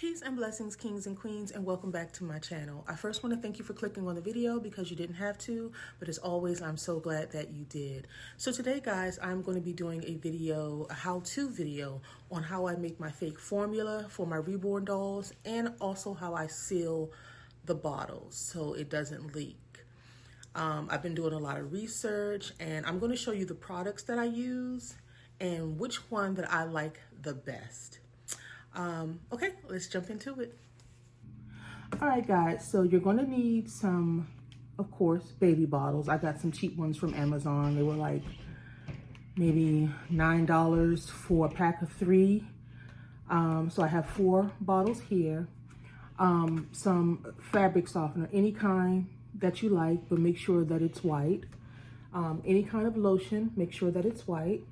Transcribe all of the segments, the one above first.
Peace and blessings, kings and queens, and welcome back to my channel. I first want to thank you for clicking on the video because you didn't have to, but as always, I'm so glad that you did. So today, guys, I'm going to be doing a how-to video on how I make my fake formula for my Reborn dolls and also how I seal the bottles so it doesn't leak. I've been doing a lot of research and I'm going to show you the products that I use and which one that I like the best. Okay, let's jump into it. All right, guys, so you're going to need some, of course, baby bottles. I got some cheap ones from Amazon. They were like maybe $9 for a pack of 3. So I have 4 bottles here. Some fabric softener, any kind that you like, but make sure that it's white. Any kind of lotion, make sure that it's white.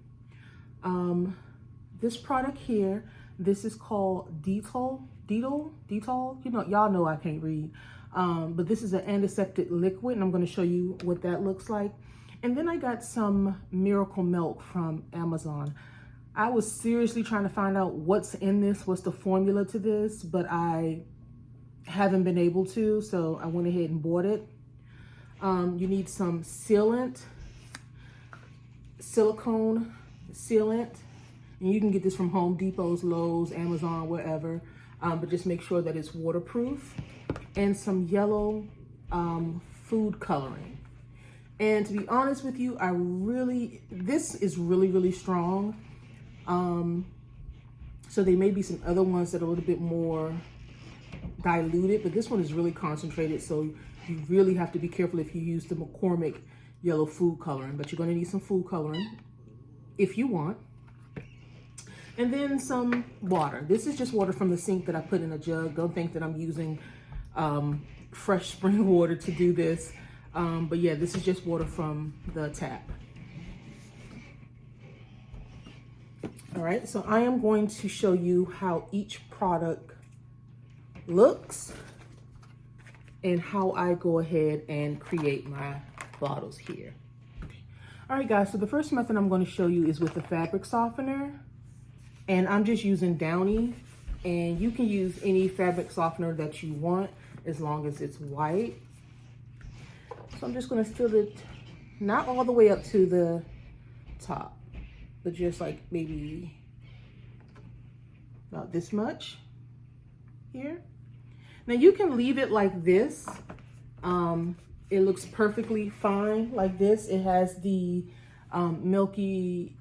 This product here, this is called Detol. You know, y'all know I can't read. But this is an antiseptic liquid, and I'm going to show you what that looks like. And then I got some Miracle Milk from Amazon. I was seriously trying to find out what's in this, what's the formula to this, but I haven't been able to, so I went ahead and bought it. You need some sealant, silicone sealant. And you can get this from Home Depot's, Lowe's, Amazon, wherever. But just make sure that it's waterproof. And some yellow food coloring. And to be honest with you, this is really strong. So there may be some other ones that are a little bit more diluted, but this one is really concentrated. So you really have to be careful if you use the McCormick yellow food coloring. But you're gonna need some food coloring if you want. And then some water. This is just water from the sink that I put in a jug. Don't think that I'm using fresh spring water to do this. But yeah, this is just water from the tap. All right, so I am going to show you how each product looks and how I go ahead and create my bottles here. All right, guys, so the first method I'm going to show you is with the fabric softener. And I'm just using Downy, and you can use any fabric softener that you want as long as it's white. So I'm just gonna fill it, not all the way up to the top, but just like maybe about this much here. Now you can leave it like this. It looks perfectly fine like this. It has the milky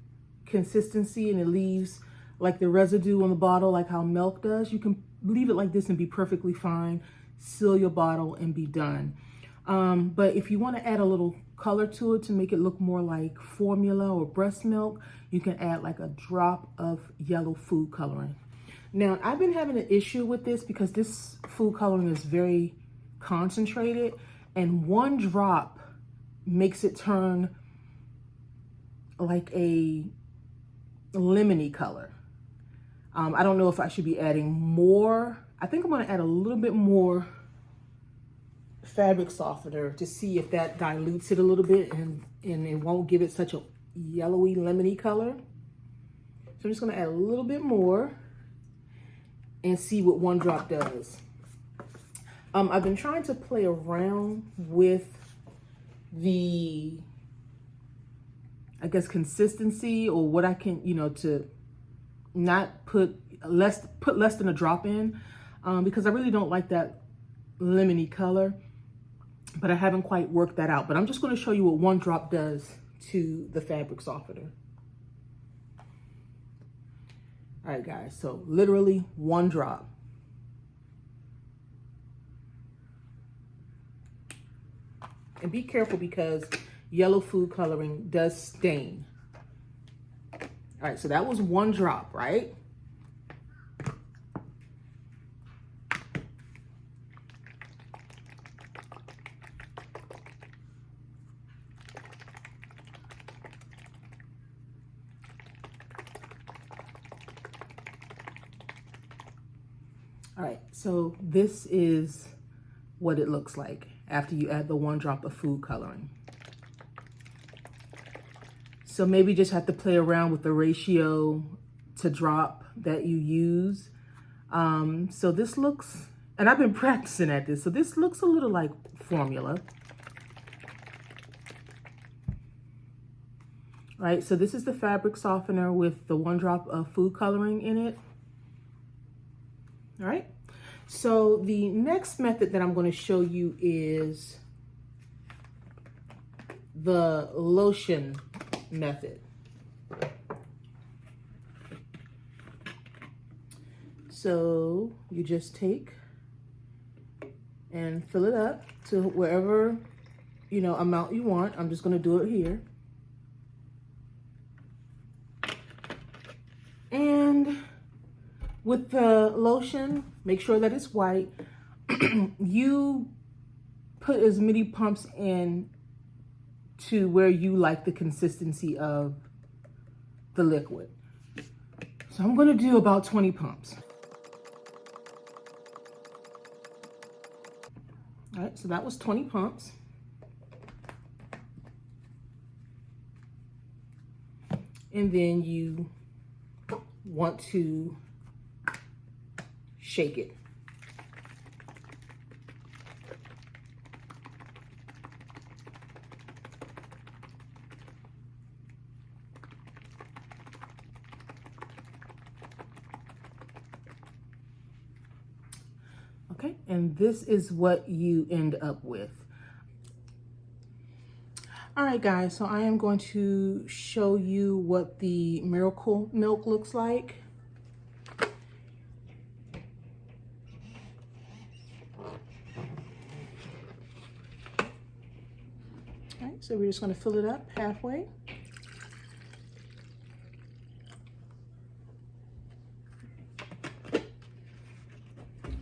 consistency and it leaves like the residue on the bottle, like how milk does. You can leave it like this and be perfectly fine. Seal your bottle and be done. But if you want to add a little color to it to make it look more like formula or breast milk, you can add like a drop of yellow food coloring. Now, I've been having an issue with this because this food coloring is very concentrated, and 1 drop makes it turn like a lemony color. I don't know if I should be adding more. I think I'm going to add a little bit more fabric softener to see if that dilutes it a little bit and it won't give it such a yellowy, lemony color. So I'm just going to add a little bit more and see what 1 drop does. I've been trying to play around with the, I guess, consistency or what I can, you know, to not put less than a drop in, because I really don't like that lemony color, but I haven't quite worked that out. But I'm just going to show you what 1 drop does to the fabric softener. All right, guys, so literally 1 drop. And be careful because yellow food coloring does stain. All right, so that was 1 drop, right? All right, so this is what it looks like after you add the 1 drop of food coloring. So maybe just have to play around with the ratio to drop that you use. So this looks, and I've been practicing at this, so this looks a little like formula. Right, so this is the fabric softener with the 1 drop of food coloring in it. All right, so the next method that I'm going to show you is the lotion method. So you just take and fill it up to wherever, you know, amount you want. I'm just going to do it here. And with the lotion, make sure that it's white. You put as many pumps in to where you like the consistency of the liquid. So I'm going to do about 20 pumps. All right, so that was 20 pumps. And then you want to shake it. Okay, and this is what you end up with. All right, guys, so I am going to show you what the Miracle Milk looks like. All right, so we're just going to fill it up halfway.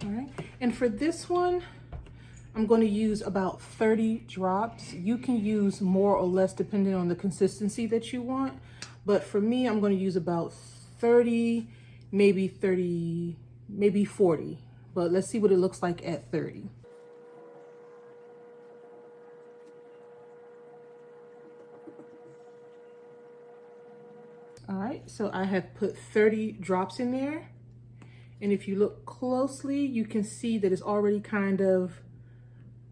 All right, and for this one, I'm going to use about 30 drops. You can use more or less depending on the consistency that you want. But for me, I'm going to use about 30, maybe 40. But let's see what it looks like at 30. All right, so I have put 30 drops in there. And if you look closely, you can see that it's already kind of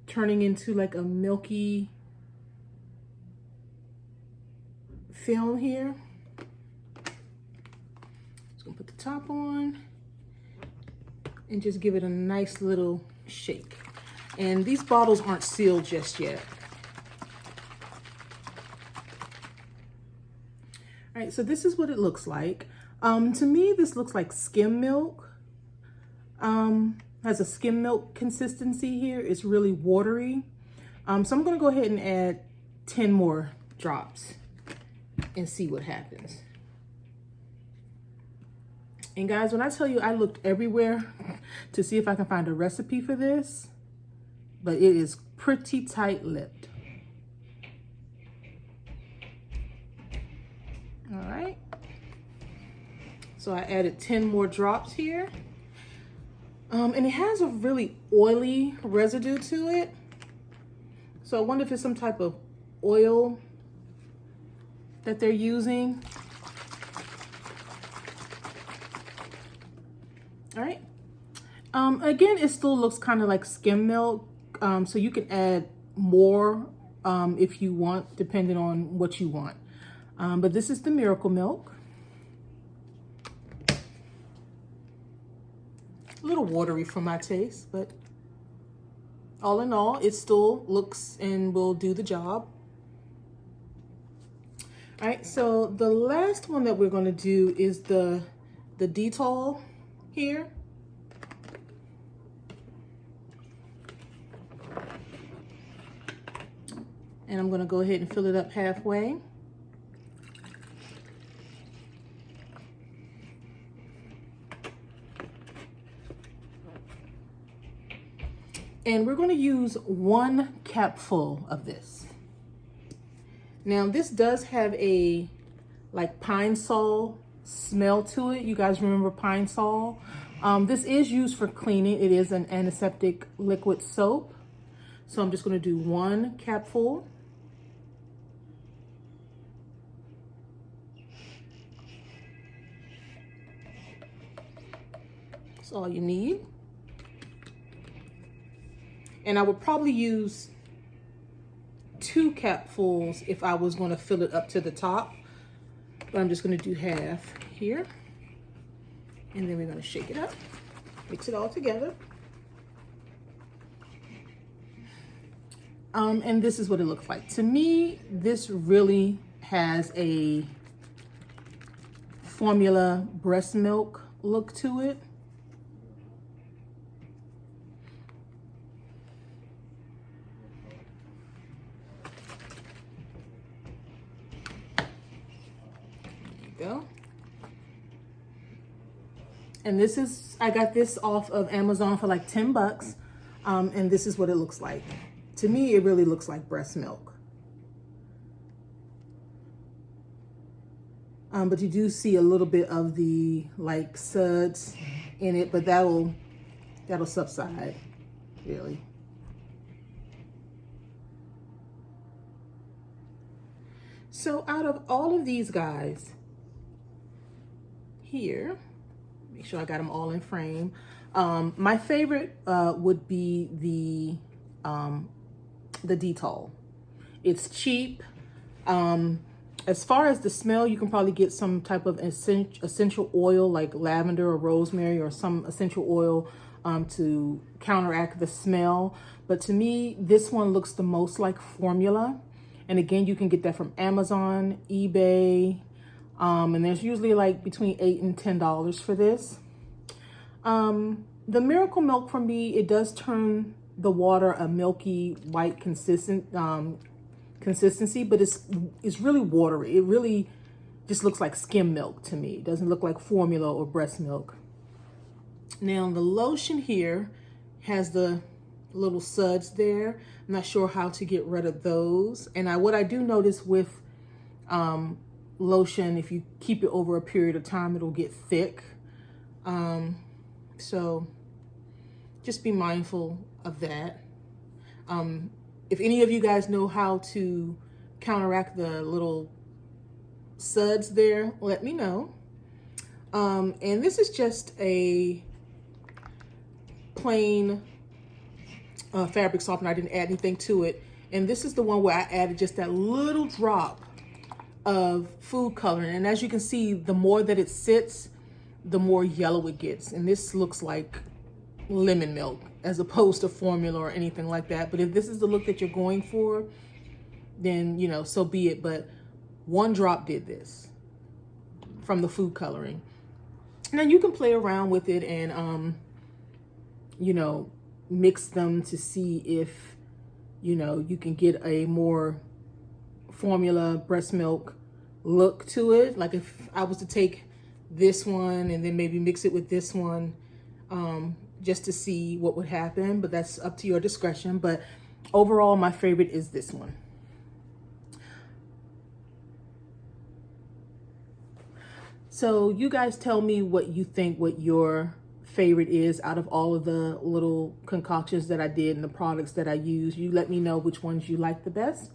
turning into like a milky film here. Just gonna put the top on and just give it a nice little shake. And these bottles aren't sealed just yet. All right, so this is what it looks like. To me, this looks like skim milk. Has a skim milk consistency here. It's really watery. So I'm gonna go ahead and add 10 more drops and see what happens. And guys, when I tell you I looked everywhere to see if I can find a recipe for this, but it is pretty tight-lipped. All right. So I added 10 more drops here. And it has a really oily residue to it. So I wonder if it's some type of oil that they're using. All right. Again, it still looks kind of like skim milk. So you can add more if you want, depending on what you want. But this is the Miracle Milk. A little watery for my taste, but all in all, it still looks and will do the job. All right, so the last one that we're going to do is the Detol here. And I'm going to go ahead and fill it up halfway. And we're going to use 1 capful of this. Now this does have a like pine sol smell to it. You guys remember pine sol? This is used for cleaning. It is an antiseptic liquid soap. So I'm just going to do 1 capful. So all you need. And I would probably use 2 capfuls if I was going to fill it up to the top. But I'm just going to do half here. And then we're going to shake it up. Mix it all together. And this is what it looks like. To me, this really has a formula breast milk look to it. There you go. And this is, I got this off of Amazon for like 10 bucks. And this is what it looks like. To me, it really looks like breast milk. But you do see a little bit of the like suds in it, but that'll subside, really. So out of all of these guys here, make sure I got them all in frame. My favorite would be the Detol. It's cheap. As far as the smell, you can probably get some type of essential oil like lavender or rosemary or some essential oil to counteract the smell. But to me, this one looks the most like formula. And again, you can get that from Amazon, eBay, and there's usually like between $8 and $10 for this. The Miracle Milk, for me, it does turn the water a milky white consistency, but it's really watery. It really just looks like skim milk to me. It doesn't look like formula or breast milk. Now the lotion here has the little suds there. I'm not sure how to get rid of those. And what I do notice with lotion, if you keep it over a period of time, it'll get thick. So just be mindful of that. If any of you guys know how to counteract the little suds there, let me know. And this is just a plain fabric softener. I didn't add anything to it. And this is the one where I added just that little drop of food coloring. And as you can see, the more that it sits, the more yellow it gets. And this looks like lemon milk as opposed to formula or anything like that. But if this is the look that you're going for, then, you know, so be it. But one drop did this from the food coloring. Now you can play around with it and, you know, mix them to see if, you know, you can get a more formula breast milk look to it. Like if I was to take this one and then maybe mix it with this one, just to see what would happen, but that's up to your discretion. But overall, my favorite is this one. So you guys tell me what you think, what your favorite is out of all of the little concoctions that I did and the products that I use. You let me know which ones you like the best.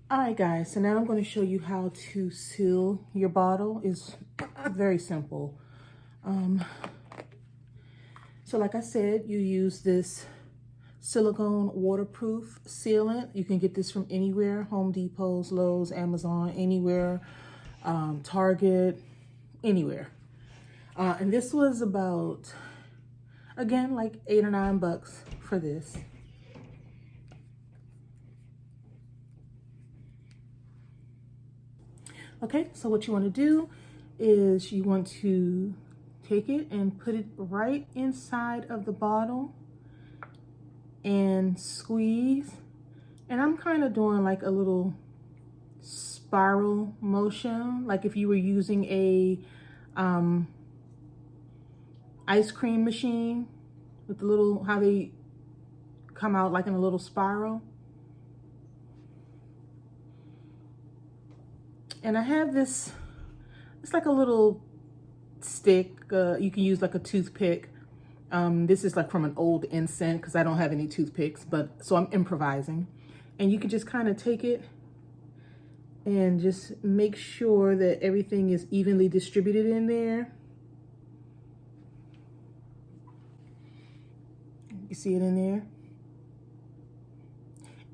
All right, guys, so now I'm going to show you how to seal your bottle. It's very simple. So like I said, you use this silicone waterproof sealant. You can get this from anywhere, Home Depot, Lowe's, Amazon, anywhere, Target, anywhere. And this was about, again, like $8 or $9 for this. Okay, so what you want to do is you want to take it and put it right inside of the bottle and squeeze. And I'm kind of doing like a little spiral motion, like if you were using a ice cream machine with the little, how they come out like in a little spiral. And I have this, it's like a little stick. You can use like a toothpick. This is like from an old incense because I don't have any toothpicks, but so I'm improvising. And you can just kind of take it and just make sure that everything is evenly distributed in there. You see it in there?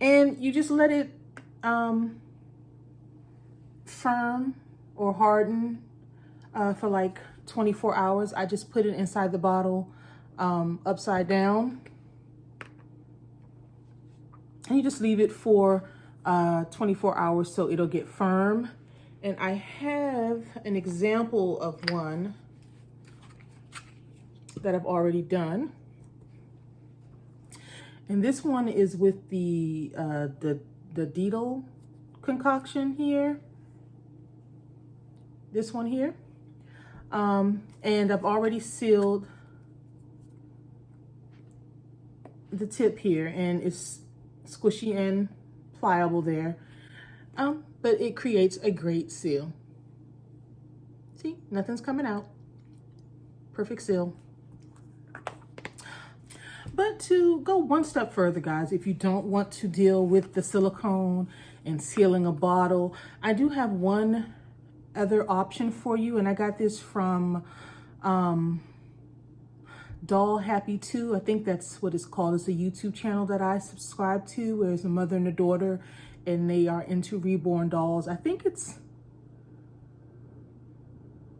And you just let it firm or harden for like 24 hours. I just put it inside the bottle upside down. And you just leave it for 24 hours so it'll get firm. And I have an example of one that I've already done. And this one is with the Deedle concoction here. This one here. And I've already sealed the tip here, and it's squishy and pliable there. But it creates a great seal. See, nothing's coming out. Perfect seal. But to go one step further, guys, if you don't want to deal with the silicone and sealing a bottle, I do have one other option for you, and I got this from Doll Happy 2. I think that's what it's called. It's a YouTube channel that I subscribe to, where it's a mother and a daughter, and they are into Reborn dolls. I think it's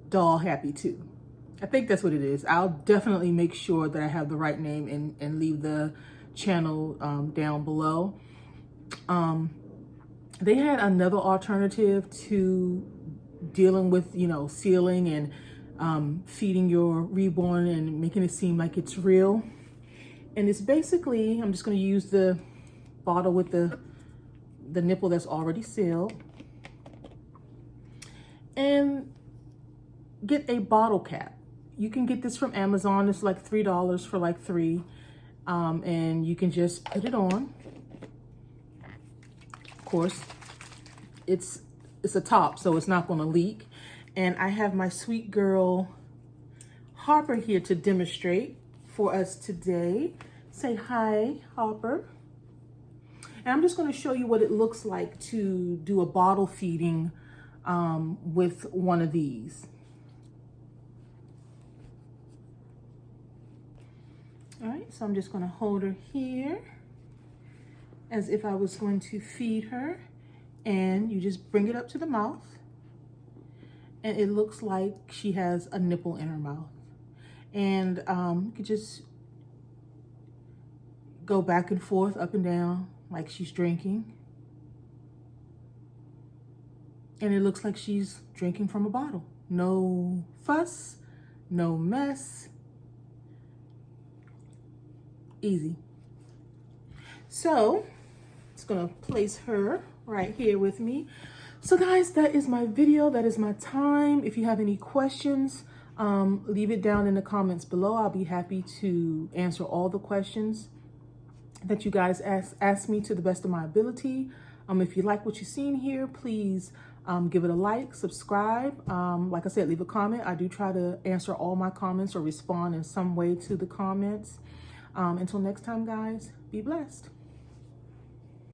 Doll Happy 2. I think that's what it is. I'll definitely make sure that I have the right name and leave the channel down below. They had another alternative to dealing with, you know, sealing and feeding your Reborn and making it seem like it's real. And it's basically, I'm just going to use the bottle with the nipple that's already sealed, and get a bottle cap. You can get this from Amazon. It's like $3 for like 3. And you can just put it on. Of course, it's a top, so it's not going to leak. And I have my sweet girl Harper here to demonstrate for us today. Say hi, Harper. And I'm just going to show you what it looks like to do a bottle feeding with one of these. All right, so I'm just going to hold her here as if I was going to feed her, and you just bring it up to the mouth, and it looks like she has a nipple in her mouth. And you could just go back and forth, up and down, like she's drinking. And it looks like she's drinking from a bottle. No fuss, no mess. Easy. So, just gonna place her right here with me. So guys, that is my video. That is my time. If you have any questions, leave it down in the comments below. I'll be happy to answer all the questions that you guys ask me to the best of my ability. If you like what you've seen here, please give it a like, subscribe. Like I said, leave a comment. I do try to answer all my comments or respond in some way to the comments. Until next time, guys, be blessed.